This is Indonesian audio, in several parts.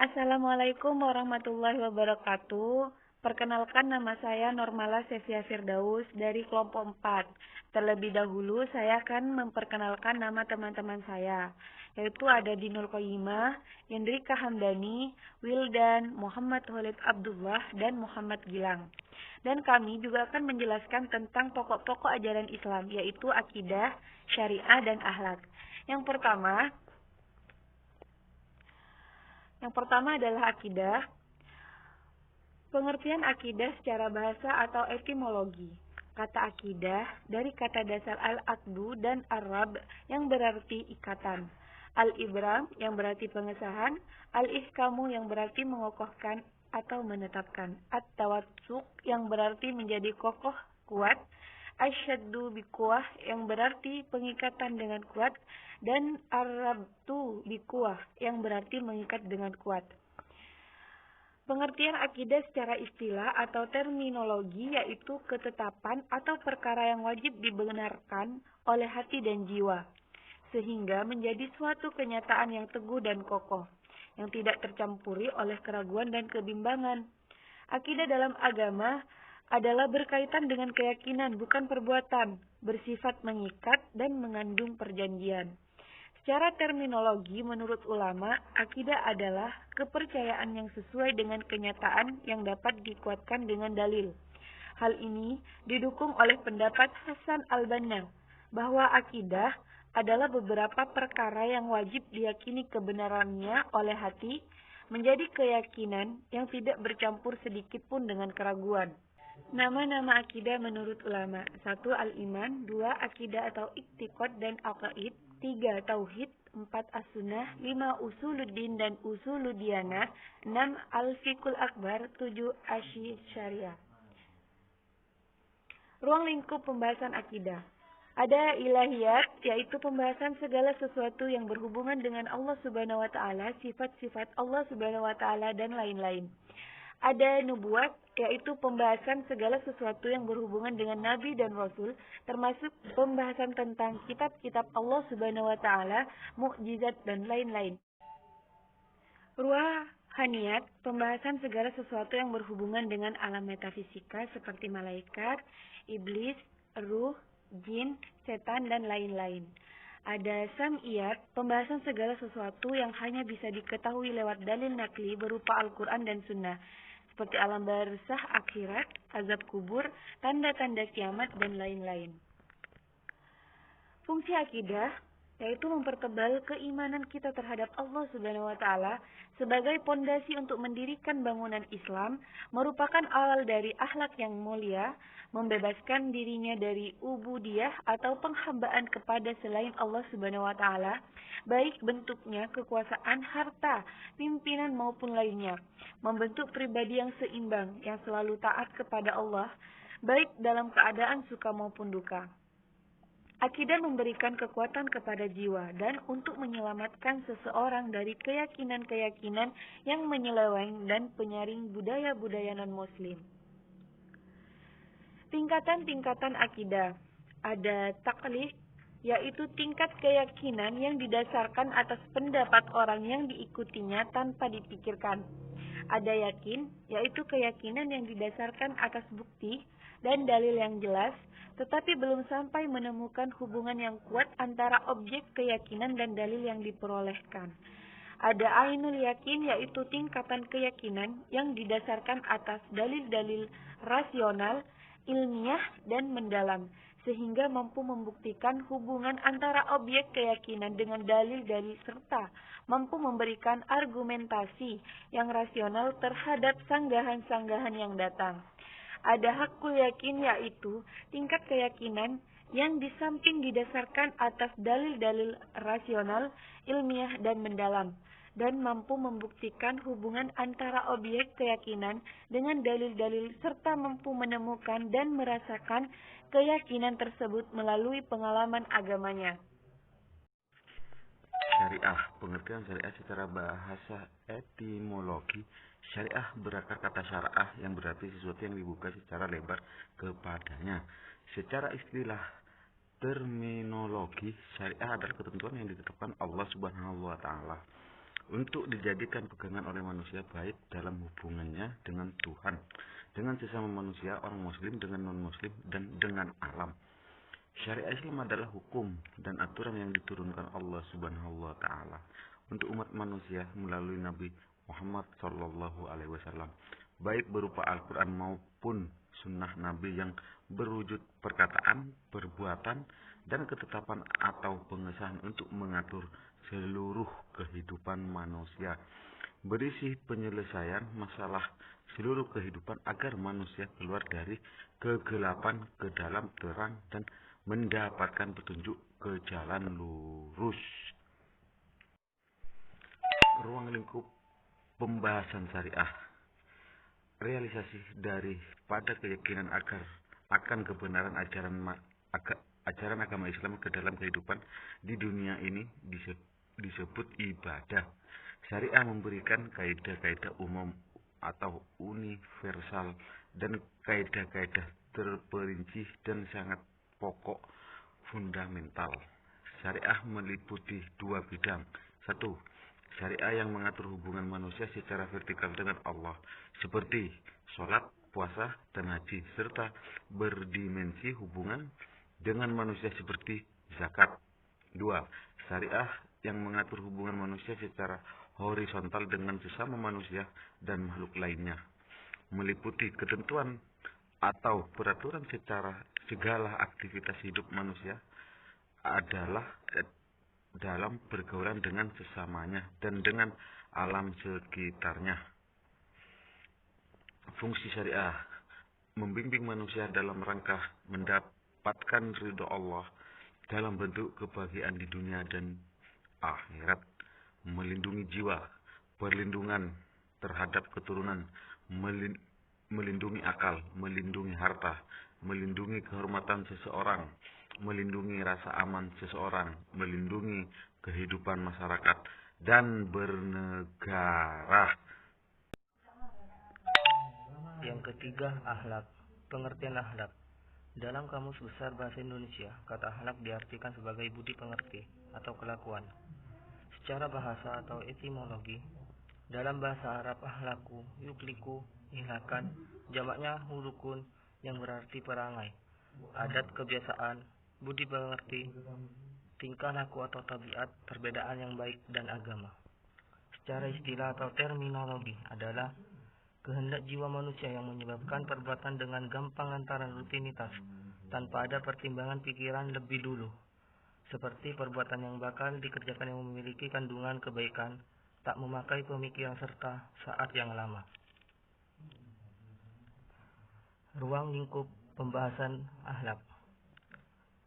Assalamualaikum warahmatullahi wabarakatuh. Perkenalkan, nama saya Normala Sevia Firdaus dari kelompok 4. Terlebih dahulu saya akan memperkenalkan nama teman-teman saya, yaitu ada Dinul Qoyimah, Yendrika Hamdani, Wildan, Muhammad Khalid Abdullah, dan Muhammad Gilang. Dan kami juga akan menjelaskan tentang pokok-pokok ajaran Islam, yaitu akidah, syariah, dan akhlak. Yang pertama adalah akidah. Pengertian akidah secara bahasa atau etimologi. Kata akidah dari kata dasar al-aqdu dan Arab yang berarti ikatan. Al-ibram yang berarti pengesahan, al-ihkamu yang berarti mengokohkan atau menetapkan, at-tawatsuk yang berarti menjadi kokoh, kuat, asyaddu biquwah yang berarti pengikatan dengan kuat, dan arabtu biquwah yang berarti mengikat dengan kuat. Pengertian akidah secara istilah atau terminologi yaitu ketetapan atau perkara yang wajib dibenarkan oleh hati dan jiwa, sehingga menjadi suatu kenyataan yang teguh dan kokoh, yang tidak tercampuri oleh keraguan dan kebimbangan. Akidah dalam agama adalah berkaitan dengan keyakinan, bukan perbuatan, bersifat mengikat dan mengandung perjanjian. Secara terminologi, menurut ulama, akidah adalah kepercayaan yang sesuai dengan kenyataan yang dapat dikuatkan dengan dalil. Hal ini didukung oleh pendapat Hasan al-Banna bahwa akidah adalah beberapa perkara yang wajib diyakini kebenarannya oleh hati, menjadi keyakinan yang tidak bercampur sedikit pun dengan keraguan. Nama-nama akidah menurut ulama: 1. Al-iman, 2. Akidah atau iktiqad dan aqaid, 3. Tauhid, 4. As-sunnah, 5. Usuluddin dan usuludiyanah, 6. Al-fiqhul akbar, 7. Asy-syariah. Ruang lingkup pembahasan akidah. Ada ilahiyat, yaitu pembahasan segala sesuatu yang berhubungan dengan Allah Subhanahu wa taala, sifat-sifat Allah Subhanahu wa taala dan lain-lain. Ada nubuat, yaitu pembahasan segala sesuatu yang berhubungan dengan nabi dan rasul, termasuk pembahasan tentang kitab-kitab Allah Subhanahu wa taala, mukjizat dan lain-lain. Ruhaniyat, pembahasan segala sesuatu yang berhubungan dengan alam metafisika seperti malaikat, iblis, ruh, jin, setan dan lain-lain. Ada sam'iyat, pembahasan segala sesuatu yang hanya bisa diketahui lewat dalil nakli berupa Al-Quran dan Sunnah, seperti alam barzakh, akhirat, azab kubur, tanda-tanda kiamat, dan lain-lain. Fungsi akidah yaitu mempertebal keimanan kita terhadap Allah Subhanahu wa taala sebagai pondasi untuk mendirikan bangunan Islam, merupakan awal dari akhlak yang mulia, membebaskan dirinya dari ubudiyah atau penghambaan kepada selain Allah Subhanahu wa taala, baik bentuknya kekuasaan, harta, pimpinan maupun lainnya, membentuk pribadi yang seimbang, yang selalu taat kepada Allah, baik dalam keadaan suka maupun duka. Akidah memberikan kekuatan kepada jiwa dan untuk menyelamatkan seseorang dari keyakinan-keyakinan yang menyeleweng dan penyaring budaya-budaya non-muslim. Tingkatan-tingkatan akidah. Ada taklif, yaitu tingkat keyakinan yang didasarkan atas pendapat orang yang diikutinya tanpa dipikirkan. Ada yakin, yaitu keyakinan yang didasarkan atas bukti dan dalil yang jelas, tetapi belum sampai menemukan hubungan yang kuat antara objek keyakinan dan dalil yang diperolehkan. Ada ainul yakin, yaitu tingkatan keyakinan yang didasarkan atas dalil-dalil rasional, ilmiah, dan mendalam, sehingga mampu membuktikan hubungan antara objek keyakinan dengan dalil-dalil serta mampu memberikan argumentasi yang rasional terhadap sanggahan-sanggahan yang datang. Ada hakul yakin, yaitu tingkat keyakinan yang di samping didasarkan atas dalil-dalil rasional, ilmiah, dan mendalam, dan mampu membuktikan hubungan antara objek keyakinan dengan dalil-dalil serta mampu menemukan dan merasakan keyakinan tersebut melalui pengalaman agamanya. Syariah, pengertian syariah secara bahasa etimologi. Syariah berakar kata syara'ah yang berarti sesuatu yang dibuka secara lebar kepadanya. Secara istilah terminologi, syariah adalah ketentuan yang ditetapkan Allah Subhanahu wa taala. untuk dijadikan pegangan oleh manusia baik dalam hubungannya dengan Tuhan, dengan sesama manusia, orang muslim dengan non-muslim, dan dengan alam. Syariat Islam adalah hukum dan aturan yang diturunkan Allah Subhanahu wa taala untuk umat manusia melalui Nabi Muhammad sallallahu alaihi wasallam, baik berupa Al-Qur'an maupun sunnah Nabi yang berwujud perkataan, perbuatan, dan ketetapan atau pengesahan untuk mengatur seluruh kehidupan manusia, berisi penyelesaian masalah seluruh kehidupan agar manusia keluar dari kegelapan ke dalam terang dan mendapatkan petunjuk ke jalan lurus. Ruang lingkup pembahasan syariah. Realisasi daripada keyakinan akan kebenaran ajaran agama Islam ke dalam kehidupan di dunia ini disebut ibadah. Syariah memberikan kaidah-kaidah umum atau universal dan kaidah-kaidah terperinci dan sangat pokok fundamental. Syariah meliputi dua bidang. 1. Syariah yang mengatur hubungan manusia secara vertikal dengan Allah, seperti sholat, puasa, dan haji, serta berdimensi hubungan dengan manusia seperti zakat. 2. Syariah yang mengatur hubungan manusia secara horizontal dengan sesama manusia dan makhluk lainnya, meliputi ketentuan atau peraturan secara segala aktivitas hidup manusia adalah dalam pergaulan dengan sesamanya dan dengan alam sekitarnya. Fungsi syariah membimbing manusia dalam rangka mendapatkan ridho Allah dalam bentuk kebahagiaan di dunia dan akhirat, melindungi jiwa, perlindungan terhadap keturunan, melindungi akal, melindungi harta, melindungi kehormatan seseorang, melindungi rasa aman seseorang, melindungi kehidupan masyarakat, dan bernegara. Yang ketiga, akhlak. Pengertian akhlak. Dalam Kamus Besar Bahasa Indonesia, kata akhlak diartikan sebagai budi pengerti atau kelakuan. Secara bahasa atau etimologi, dalam bahasa Arab akhlaku, yukliku, ihlakan, jamaknya hulukun yang berarti perangai, adat kebiasaan, budi pengerti, tingkah laku atau tabiat, perbedaan yang baik dan agama. Secara istilah atau terminologi adalah kehendak jiwa manusia yang menyebabkan perbuatan dengan gampang lantaran rutinitas tanpa ada pertimbangan pikiran lebih dulu, seperti perbuatan yang bakal dikerjakan yang memiliki kandungan kebaikan, tak memakai pemikiran serta saat yang lama. Ruang lingkup pembahasan akhlak.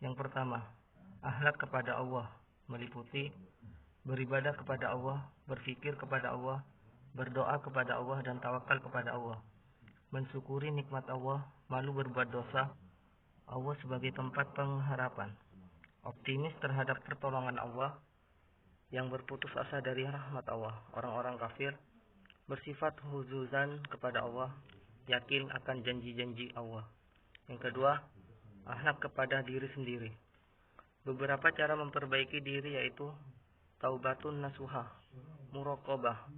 Yang pertama, akhlak kepada Allah meliputi beribadah kepada Allah, berfikir kepada Allah, berdoa kepada Allah, dan tawakal kepada Allah, mensyukuri nikmat Allah, malu berbuat dosa, Allah sebagai tempat pengharapan, optimis terhadap pertolongan Allah, yang berputus asa dari rahmat Allah. Orang-orang kafir bersifat huzuzan kepada Allah, yakin akan janji-janji Allah. Yang kedua, akhlak kepada diri sendiri. Beberapa cara memperbaiki diri yaitu taubatun nasuha, muraqabah,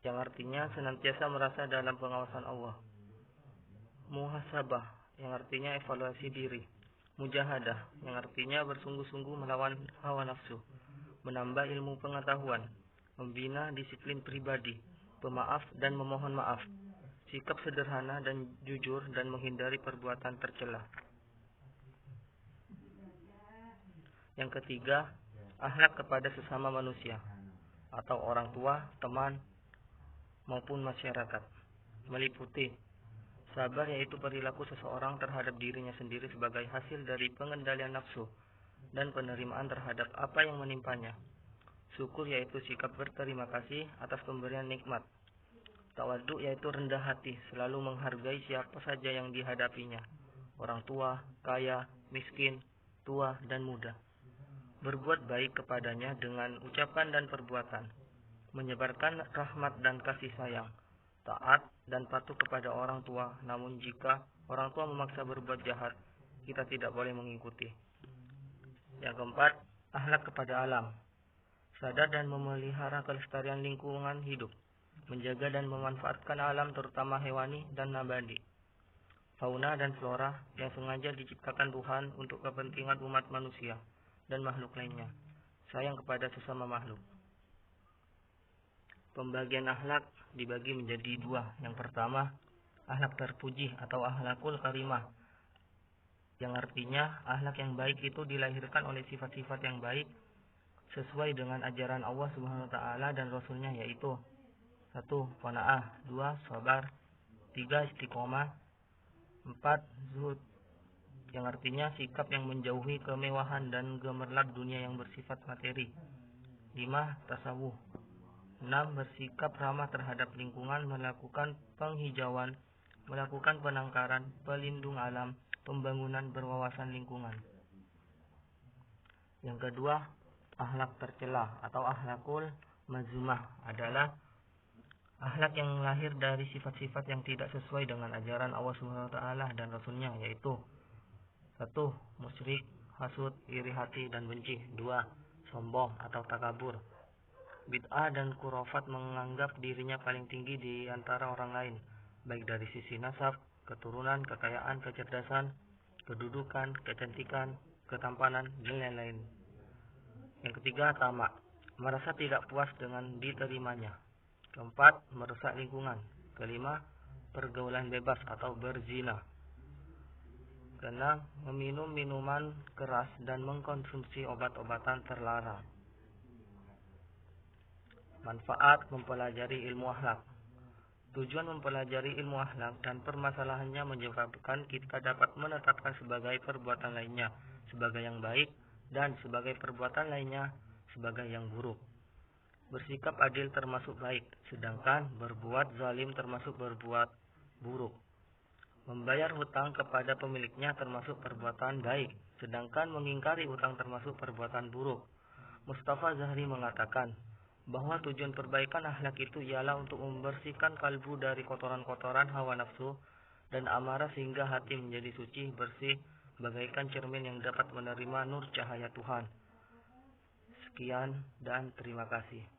yang artinya senantiasa merasa dalam pengawasan Allah, muhasabah, yang artinya evaluasi diri, mujahadah, yang artinya bersungguh-sungguh melawan hawa nafsu, menambah ilmu pengetahuan, membina disiplin pribadi, pemaaf dan memohon maaf, sikap sederhana dan jujur, dan menghindari perbuatan tercela. Yang ketiga, akhlak kepada sesama manusia atau orang tua, teman, maupun masyarakat, meliputi sabar, yaitu perilaku seseorang terhadap dirinya sendiri sebagai hasil dari pengendalian nafsu dan penerimaan terhadap apa yang menimpanya. Syukur, yaitu sikap berterima kasih atas pemberian nikmat. Tawadhu, yaitu rendah hati, selalu menghargai siapa saja yang dihadapinya, orang tua, kaya, miskin, tua, dan muda. Berbuat baik kepadanya dengan ucapan dan perbuatan, menyebarkan rahmat dan kasih sayang, taat dan patuh kepada orang tua, namun jika orang tua memaksa berbuat jahat, kita tidak boleh mengikuti. Yang keempat, akhlak kepada alam. sadar dan memelihara kelestarian lingkungan hidup, menjaga dan memanfaatkan alam terutama hewani dan nabati, fauna dan flora yang sengaja diciptakan Tuhan untuk kepentingan umat manusia dan makhluk lainnya, sayang kepada sesama makhluk. Pembagian akhlak dibagi menjadi dua. Yang pertama, akhlak terpuji atau akhlakul karimah, yang artinya akhlak yang baik itu dilahirkan oleh sifat-sifat yang baik sesuai dengan ajaran Allah Subhanahu wa taala dan Rasulnya, yaitu 1. Qanaah, 2. Sabar, 3. Istiqomah, 4. Zuhud, yang artinya sikap yang menjauhi kemewahan dan gemerlap dunia yang bersifat materi. 5. Tasawuf, 6. Bersikap ramah terhadap lingkungan, melakukan penghijauan, melakukan penangkaran, pelindung alam, pembangunan berwawasan lingkungan. Yang kedua, akhlak tercela atau akhlakul mazmumah adalah akhlak yang lahir dari sifat-sifat yang tidak sesuai dengan ajaran Allah Subhanahu wa taala dan Rasulnya, yaitu 1. Musyrik, hasud, iri hati dan benci. 2. Sombong atau takabur, bid'ah dan khurafat, menganggap dirinya paling tinggi di antara orang lain, baik dari sisi nasab, keturunan, kekayaan, kecerdasan, kedudukan, kecantikan, ketampanan, dan lain-lain. Yang ketiga, tamak, merasa tidak puas dengan diterimanya. Keempat, merusak lingkungan. Kelima, pergaulan bebas atau berzina. Keenam, meminum minuman keras dan mengkonsumsi obat-obatan terlarang. Manfaat mempelajari ilmu akhlak. Tujuan mempelajari ilmu akhlak dan permasalahannya menyebabkan kita dapat menetapkan sebagai perbuatan lainnya sebagai yang baik dan sebagai perbuatan lainnya sebagai yang buruk. Bersikap adil termasuk baik, sedangkan berbuat zalim termasuk berbuat buruk. Membayar hutang kepada pemiliknya termasuk perbuatan baik, sedangkan mengingkari hutang termasuk perbuatan buruk. Mustafa Zahri mengatakan bahwa tujuan perbaikan akhlak itu ialah untuk membersihkan kalbu dari kotoran-kotoran hawa nafsu dan amarah sehingga hati menjadi suci, bersih, bagaikan cermin yang dapat menerima nur cahaya Tuhan. Sekian dan terima kasih.